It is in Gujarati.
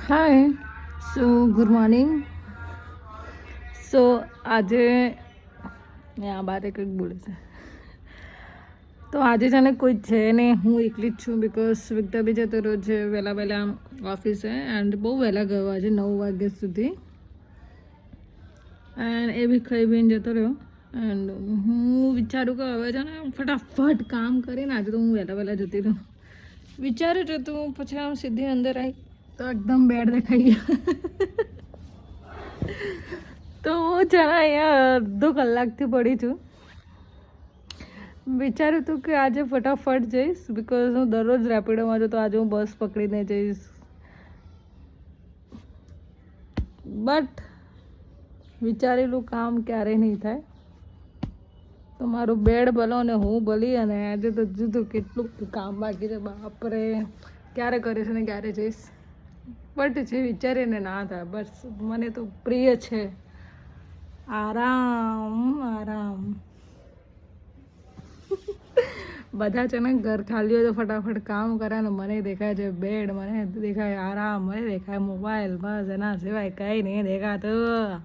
हाय गुड मॉर्निंग આજે આ બારે કંઈક બોલે છે તો આજે છે ને કોઈ છે ને હું એકલી જ છું બિકોઝ વિક્ટર બી જતો રહ્યો છે વહેલા ઓફિસે એન્ડ બહુ વહેલા ગયો આજે 9 વાગ્યા સુધી એન્ડ એ બી ખાઈ પીને જતો રહ્યો એન્ડ હું વિચારું કે હવે છે ને ફટાફટ કામ કરીને આજે તો હું વહેલા જતી રહું વિચાર્યું છે તું પછી આમ સીધી અંદર આવી તો એકદમ બેડ દેખાઈ ગયા તો હું છે ને અહીંયા અડધો કલાકથી પડી છું વિચાર્યું હતું કે આજે ફટાફટ જઈશ બિકોઝ હું દરરોજ રેપિડોમાં છું તો આજે હું બસ પકડીને જઈશ બટ વિચારેલું કામ ક્યારેય નહીં થાય તો મારું બેડ બલો ને હું બલી અને આજે તો જુદું કેટલું કામ બાકી છે બાપરે ક્યારે કરીશ ને ક્યારે જઈશ બટ જે વિચારીને ના થાય બસ મને તો પ્રિય છે આરામ બધા છે ને ઘર ખાલી હોય તો ફટાફટ કામ કરે ને મને દેખાય છે બેડ મને દેખાય આરામ મને દેખાય મોબાઈલ બસ એના સિવાય કંઈ નહીં દેખાતું